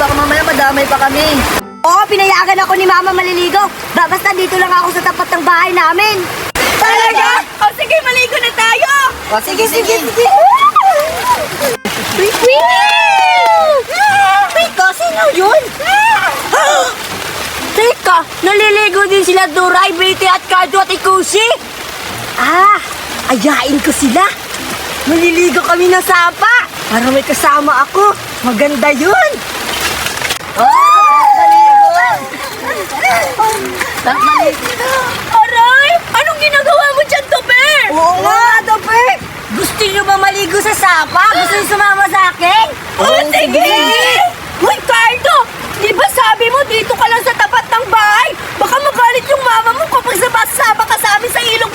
baka mamaya madamay pa kami. Oo, pinayagan ako ni Mama maliligo. Basta dito lang ako sa tapat ng bahay namin. Talaga? O sige, maligo na tayo! O, sige, sige. Teka, sino yun? Teka, naliligo din sila Duray, Betty at Cardo at Ikushi. Ayain ko sila. Maliligo kami na sapa. Para may kasama ako. Maganda yun. Aray! Anong ginagawa mo dyan, Tope? Oo nga, Tope. Gusto niyo ba maligo sa sapa? Gusto niyo sumama sa akin? Oo, sige! Hoy, Cardo! Di ba sabi mo dito ka lang sa tapat ng bahay? Baka magalit yung mama mo kapag sabak-sabak ka sa amin sa ilog